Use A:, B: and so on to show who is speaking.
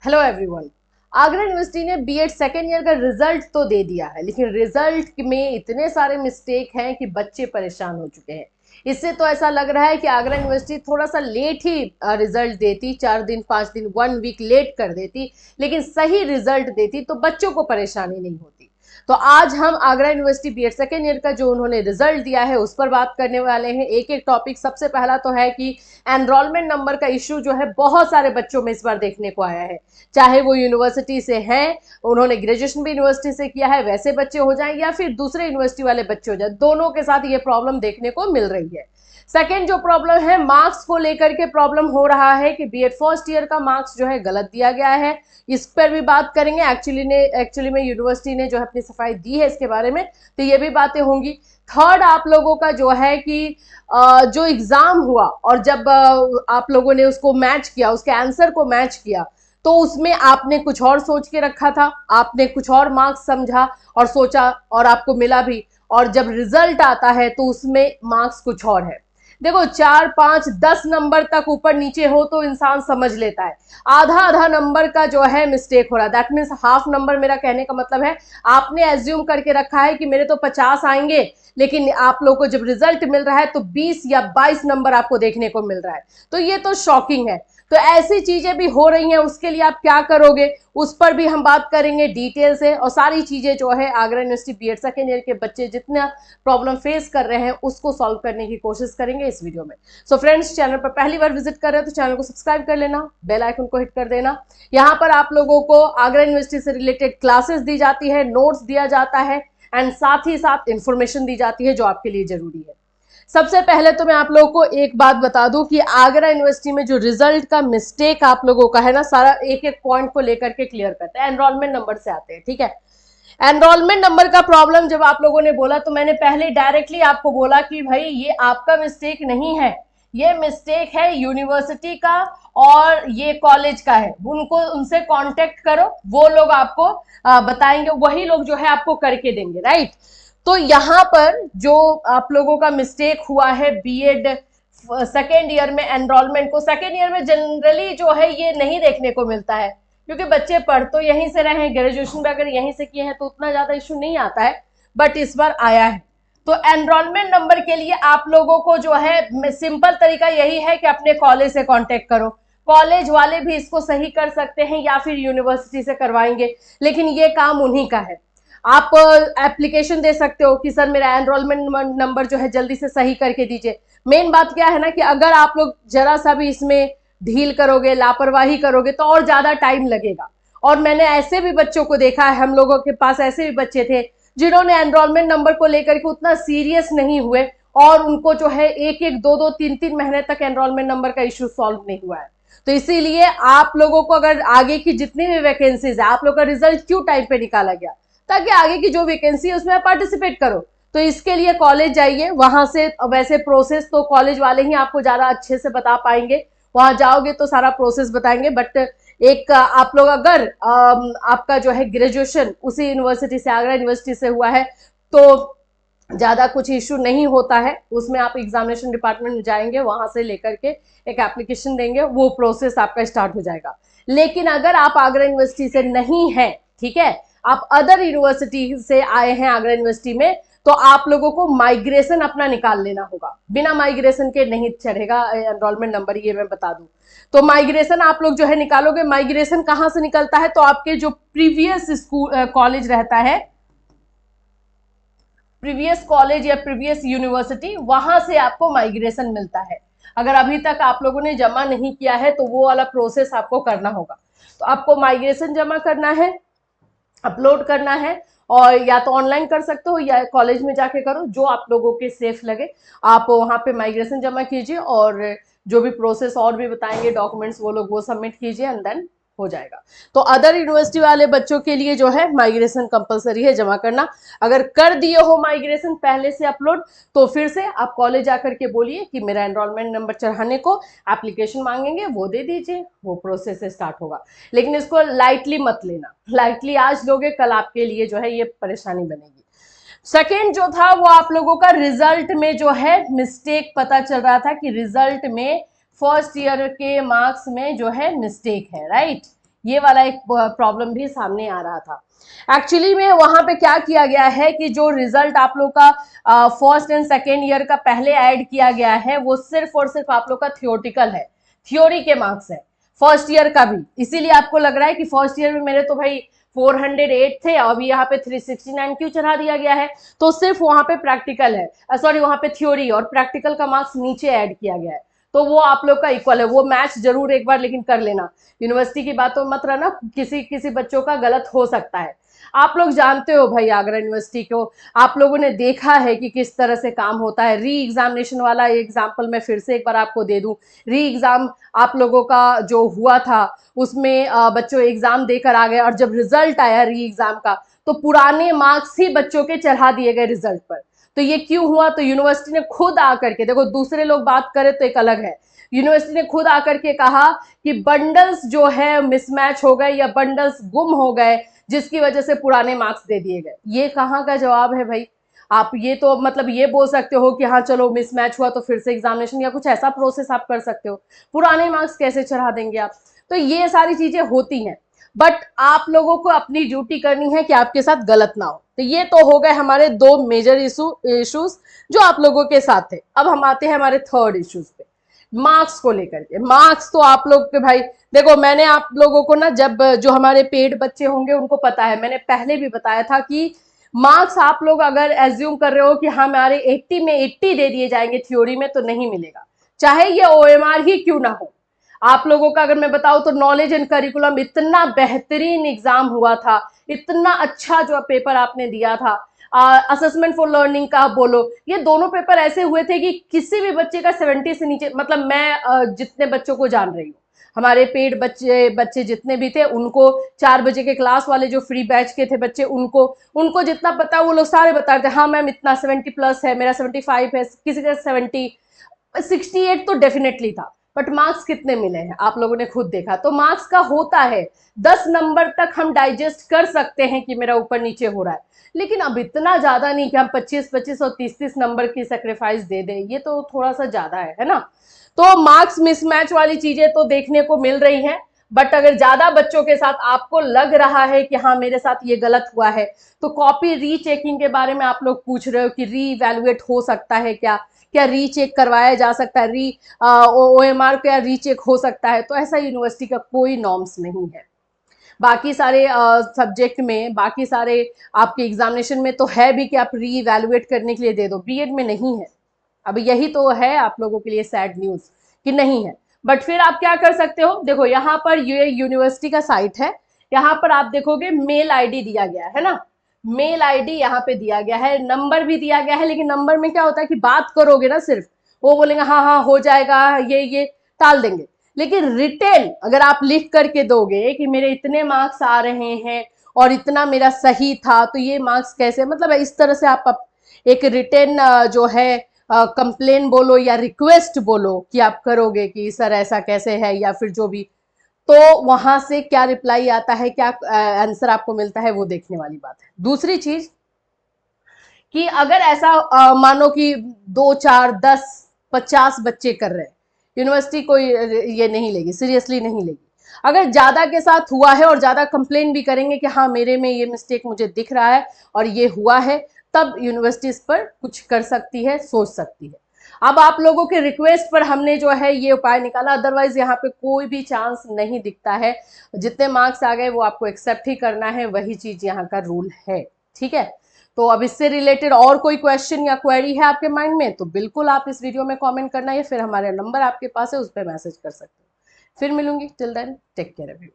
A: Hello everyone. Agra university ने BEd second year का result तो दे दिया है, लेकिन रिजल्ट में इतने सारे मिस्टेक हैं कि बच्चे परेशान हो चुके हैं। इससे तो ऐसा लग रहा है कि आगरा यूनिवर्सिटी थोड़ा सा लेट ही रिजल्ट देती, 4 दिन 5 दिन 1 वीक लेट कर देती, लेकिन सही रिजल्ट देती तो बच्चों को परेशानी नहीं होती। तो आज हम Agra university BEd second year का जो उन्होंने रिजल्ट दिया है उस पर बात करने वाले हैं। एक एक टॉपिक। सबसे पहला तो है कि एनरोलमेंट नंबर का इश्यू जो है बहुत सारे बच्चों में इस बार देखने को आया है, चाहे वो यूनिवर्सिटी से हैं, उन्होंने ग्रेजुएशन भी यूनिवर्सिटी से किया है, वैसे बच्चे हो जाएं या फिर दूसरे यूनिवर्सिटी वाले बच्चे हो जाए, दोनों के साथ ये प्रॉब्लम देखने को मिल रही है। सेकेंड जो प्रॉब्लम है, मार्क्स को लेकर के प्रॉब्लम हो रहा है कि बीएड फर्स्ट ईयर का मार्क्स जो है गलत दिया गया है। इस पर भी बात करेंगे। एक्चुअली में यूनिवर्सिटी ने जो है अपनी सफाई दी है इसके बारे में, तो ये भी बातें होंगी। थर्ड आप लोगों का जो है कि जो एग्जाम हुआ और जब आप लोगों ने उसको मैच किया, उसके आंसर को मैच किया, तो उसमें आपने कुछ और सोच के रखा था, आपने कुछ और मार्क्स समझा और सोचा और आपको मिला भी, और जब रिजल्ट आता है तो उसमें मार्क्स कुछ और है। देखो 4 5 10 नंबर तक ऊपर नीचे हो तो इंसान समझ लेता है, आधा आधा नंबर का जो है मिस्टेक हो रहा है। That means half number. मेरा कहने का मतलब है आपने एज्यूम करके रखा है कि मेरे तो 50 आएंगे, लेकिन आप लोगों को जब रिजल्ट मिल रहा है तो 20 या 22 नंबर आपको देखने को मिल रहा है, तो ये तो शॉकिंग है। तो ऐसी चीजें भी हो रही हैं, उसके लिए आप क्या करोगे उस पर भी हम बात करेंगे डिटेल से। और सारी चीजें जो है Agra university BEd second year के बच्चे जितना प्रॉब्लम फेस कर रहे हैं उसको सॉल्व करने की कोशिश करेंगे इस वीडियो में। सो फ्रेंड्स, चैनल पर पहली बार विजिट कर रहे हैं तो चैनल को सब्सक्राइब कर लेना, बेल आइकन को हिट कर देना। यहाँ पर आप लोगों को आगरा यूनिवर्सिटी से रिलेटेड क्लासेस दी जाती है, नोट्स दिया जाता है एंड साथ ही साथ इंफॉर्मेशन दी जाती है जो आपके लिए जरूरी है। सबसे पहले तो मैं आप लोगों को एक बात बता दूं कि आगरा यूनिवर्सिटी में जो रिजल्ट का मिस्टेक आप लोगों का है ना, सारा एक एक पॉइंट को लेकर के क्लियर करते हैं। एनरोलमेंट नंबर से आते हैं, ठीक है। एनरोलमेंट नंबर का प्रॉब्लम जब आप लोगों ने बोला तो मैंने पहले डायरेक्टली आपको बोला कि भाई ये आपका मिस्टेक नहीं है, ये मिस्टेक है यूनिवर्सिटी का और ये कॉलेज का है। उनको उनसे कांटेक्ट करो, वो लोग आपको बताएंगे, वही लोग जो है आपको करके देंगे, राइट। तो यहाँ पर जो आप लोगों का मिस्टेक हुआ है बीएड सेकेंड ईयर में एनरोलमेंट को, सेकेंड ईयर में जनरली जो है ये नहीं देखने को मिलता है, क्योंकि बच्चे पढ़ तो यहीं से रहे हैं, ग्रेजुएशन भी अगर यहीं से किए हैं तो उतना ज्यादा इशू नहीं आता है, बट इस बार आया है। तो एनरोलमेंट नंबर के लिए आप लोगों को जो है सिंपल तरीका यही है कि अपने कॉलेज से कांटेक्ट करो। कॉलेज वाले भी इसको सही कर सकते हैं या फिर यूनिवर्सिटी से करवाएंगे, लेकिन ये काम उन्हीं का है। आप एप्लीकेशन दे सकते हो कि सर मेरा एनरोलमेंट नंबर जो है जल्दी से सही करके दीजिए। मेन बात क्या है ना कि अगर आप लोग जरा सा भी इसमें ढील करोगे, लापरवाही करोगे तो और ज्यादा टाइम लगेगा। और मैंने ऐसे भी बच्चों को देखा है, हम लोगों के पास ऐसे भी बच्चे थे जिन्होंने एनरोलमेंट नंबर को लेकर के उतना सीरियस नहीं हुए और उनको जो है एक एक दो दो तीन तीन महीने तक एनरोलमेंट नंबर का इश्यू सॉल्व नहीं हुआ है। तो इसीलिए आप लोगों को अगर आगे की जितनी भी वैकेंसीज है, आप लोग का रिजल्ट क्यों टाइम पे निकाला गया, ताकि आगे की जो वैकेंसी है उसमें आप पार्टिसिपेट करो। तो इसके लिए कॉलेज जाइए, वहां से वैसे प्रोसेस तो कॉलेज वाले ही आपको ज्यादा अच्छे से बता पाएंगे, वहां जाओगे तो सारा प्रोसेस बताएंगे। बट एक आप लोग अगर आपका जो है ग्रेजुएशन उसी यूनिवर्सिटी से, आगरा यूनिवर्सिटी से हुआ है तो ज्यादा कुछ इश्यू नहीं होता है। उसमें आप एग्जामिनेशन डिपार्टमेंट में जाएंगे, वहां से लेकर के एक एप्लीकेशन देंगे, वो प्रोसेस आपका स्टार्ट हो जाएगा। लेकिन अगर आप आगरा यूनिवर्सिटी से नहीं है, ठीक है, आप अदर यूनिवर्सिटी से आए हैं आगरा यूनिवर्सिटी में, तो आप लोगों को माइग्रेशन अपना निकाल लेना होगा। बिना माइग्रेशन के नहीं चढ़ेगा एनरोलमेंट नंबर, ये मैं बता दूं। तो माइग्रेशन आप लोग जो है निकालोगे। माइग्रेशन कहां से निकलता है, तो आपके जो प्रीवियस स्कूल कॉलेज रहता है, प्रीवियस कॉलेज या प्रीवियस यूनिवर्सिटी, वहां से आपको माइग्रेशन मिलता है। अगर अभी तक आप लोगों ने जमा नहीं किया है तो वो वाला प्रोसेस आपको करना होगा। तो आपको माइग्रेशन जमा करना है, अपलोड करना है, और या तो ऑनलाइन कर सकते हो या कॉलेज में जाके करो, जो आप लोगों के सेफ लगे। आप वहां पे माइग्रेशन जमा कीजिए और जो भी प्रोसेस और भी बताएंगे डॉक्यूमेंट्स, वो लोग वो सबमिट कीजिए एंड देन हो जाएगा। तो अदर यूनिवर्सिटी वाले बच्चों के लिए जो है माइग्रेशन कंपलसरी है जमा करना। अगर कर दिए हो माइग्रेशन पहले से अपलोड, तो फिर से आप कॉलेज आकर के बोलिए कि मेरा एनरोलमेंट नंबर चढ़ाने को एप्लीकेशन मांगेंगे, वो दे दीजिए, वो प्रोसेस स्टार्ट होगा। लेकिन इसको लाइटली मत लेना, लाइटली आज लोगे कल आपके लिए जो है ये परेशानी बनेगी। सेकेंड जो था वो आप लोगों का रिजल्ट में जो है मिस्टेक पता चल रहा था कि रिजल्ट में फर्स्ट ईयर के मार्क्स में जो है मिस्टेक है, राइट। ये वाला एक प्रॉब्लम भी सामने आ रहा था। एक्चुअली में वहां पे क्या किया गया है कि जो रिजल्ट आप लोग का फर्स्ट एंड सेकेंड ईयर का पहले ऐड किया गया है वो सिर्फ और सिर्फ आप लोग का थियोटिकल है, थ्योरी के मार्क्स है फर्स्ट ईयर का भी। इसीलिए आपको लग रहा है कि फर्स्ट ईयर में मेरे तो भाई 408 थे, अभी यहाँ पे 369 क्यों चढ़ा दिया गया है? तो सिर्फ वहां पे प्रैक्टिकल है, सॉरी वहां पे थ्योरी और प्रैक्टिकल का मार्क्स नीचे ऐड किया गया है, तो वो आप लोग का इक्वल है। वो मैच जरूर एक बार लेकिन कर लेना, यूनिवर्सिटी की बातों मत रहना, किसी किसी बच्चों का गलत हो सकता है। आप लोग जानते हो भाई आगरा यूनिवर्सिटी को, आप लोगों ने देखा है कि किस तरह से काम होता है। री एग्जामिनेशन वाला एग्जाम्पल मैं फिर से एक बार आपको दे दूं। री एग्जाम आप लोगों का जो हुआ था उसमें बच्चों एग्जाम देकर आ गए और जब रिजल्ट आया री एग्जाम का तो पुराने मार्क्स ही बच्चों के चढ़ा दिए गए रिजल्ट पर। तो ये क्यों हुआ? तो यूनिवर्सिटी ने खुद आकर के, देखो दूसरे लोग बात करें तो एक अलग है, यूनिवर्सिटी ने खुद आकर के कहा कि बंडल्स जो है मिसमैच हो गए या बंडल्स गुम हो गए जिसकी वजह से पुराने मार्क्स दे दिए गए। ये कहाँ का जवाब है भाई? आप ये तो मतलब ये बोल सकते हो कि हाँ चलो मिसमैच हुआ तो फिर से एग्जामिनेशन या कुछ ऐसा प्रोसेस आप कर सकते हो, पुराने मार्क्स कैसे चढ़ा देंगे आप? तो ये सारी चीजें होती हैं, बट आप लोगों को अपनी ड्यूटी करनी है कि आपके साथ गलत ना हो। तो ये तो हो गए हमारे दो मेजर इश्यूज जो आप लोगों के साथ थे। अब हम आते हैं हमारे थर्ड इश्यूज पे, मार्क्स को लेकर के। मार्क्स तो आप लोग के भाई देखो, मैंने आप लोगों को ना, जब जो हमारे पेड बच्चे होंगे उनको पता है, मैंने पहले भी बताया था कि मार्क्स आप लोग अगर एज्यूम कर रहे हो कि हमारे 80 में 80 दे दिए जाएंगे थ्योरी में, तो नहीं मिलेगा, चाहे ये ओएमआर ही क्यों ना हो। आप लोगों का अगर मैं बताऊं तो नॉलेज एंड करिकुलम इतना बेहतरीन एग्जाम हुआ था, इतना अच्छा जो पेपर आपने दिया था। असेसमेंट फॉर लर्निंग का आप बोलो, ये दोनों पेपर ऐसे हुए थे कि किसी भी बच्चे का 70 से नीचे, मतलब मैं जितने बच्चों को जान रही हूँ, हमारे पेड बच्चे बच्चे जितने भी थे उनको, 4 बजे के क्लास वाले जो फ्री बैच के थे बच्चे, उनको उनको जितना पता वो लोग सारे बता रहे थे, हाँ मैम इतना 70 प्लस है, मेरा 75 है, किसी का 70, 68 तो डेफिनेटली था। बट मार्क्स कितने मिले हैं आप लोगों ने खुद देखा। तो मार्क्स का होता है 10 नंबर तक हम डाइजेस्ट कर सकते हैं कि मेरा ऊपर नीचे हो रहा है, लेकिन अब इतना ज्यादा नहीं कि हम 25-25 और 30-30 नंबर की सेक्रीफाइस दे दें, ये तो थोड़ा सा ज्यादा है ना। तो मार्क्स मिसमैच वाली चीजें तो देखने को मिल रही हैं, बट अगर ज्यादा बच्चों के साथ आपको लग रहा है कि हाँ मेरे साथ ये गलत हुआ है, तो कॉपी रीचेकिंग के बारे में आप लोग पूछ रहे हो कि री इवेल्युएट हो सकता है क्या, क्या रीचेक करवाया जा सकता है, ओएमआर क्या रीचेक हो सकता है? तो ऐसा यूनिवर्सिटी का कोई नॉर्म्स नहीं है। बाकी सारे सब्जेक्ट में, बाकी सारे आपके एग्जामिनेशन में तो है भी कि आप री इवेल्युएट करने के लिए दे दो, बीएड में नहीं है। अब यही तो है आप लोगों के लिए सैड न्यूज कि नहीं है। बट फिर आप क्या कर सकते हो, देखो यहाँ पर ये यूनिवर्सिटी का साइट है, यहाँ पर आप देखोगे मेल आईडी दिया गया है ना, मेल आईडी यहाँ पे दिया गया है, नंबर भी दिया गया है। लेकिन नंबर में क्या होता है कि बात करोगे ना, सिर्फ वो बोलेंगे हाँ हाँ हो जाएगा, ये टाल देंगे। लेकिन रिटेन अगर आप लिख करके दोगे कि मेरे इतने मार्क्स आ रहे हैं और इतना मेरा सही था, तो ये मार्क्स कैसे, मतलब इस तरह से आप एक रिटेन जो है कंप्लेन बोलो या रिक्वेस्ट बोलो कि आप करोगे कि सर ऐसा कैसे है, या फिर जो भी, तो वहां से क्या रिप्लाई आता है, क्या आंसर आपको मिलता है, वो देखने वाली बात है। दूसरी चीज कि अगर ऐसा मानो कि 2 4 10 50 बच्चे कर रहे हैं, यूनिवर्सिटी कोई ये नहीं लेगी, सीरियसली नहीं लेगी। अगर ज्यादा के साथ हुआ है और ज्यादा कंप्लेन भी करेंगे कि हाँ मेरे में ये मिस्टेक मुझे दिख रहा है और ये हुआ है, तब यूनिवर्सिटी इस पर कुछ कर सकती है, सोच सकती है। अब आप लोगों के रिक्वेस्ट पर हमने जो है ये उपाय निकाला, अदरवाइज यहाँ पे कोई भी चांस नहीं दिखता है। जितने मार्क्स आ गए वो आपको एक्सेप्ट ही करना है, वही चीज यहाँ का रूल है, ठीक है। तो अब इससे रिलेटेड और कोई क्वेश्चन या क्वेरी है आपके माइंड में, तो बिल्कुल आप इस वीडियो में कमेंट करना, या फिर हमारे नंबर आपके पास है उस पर मैसेज कर सकते हो। फिर मिलूंगी, till then take care everyone.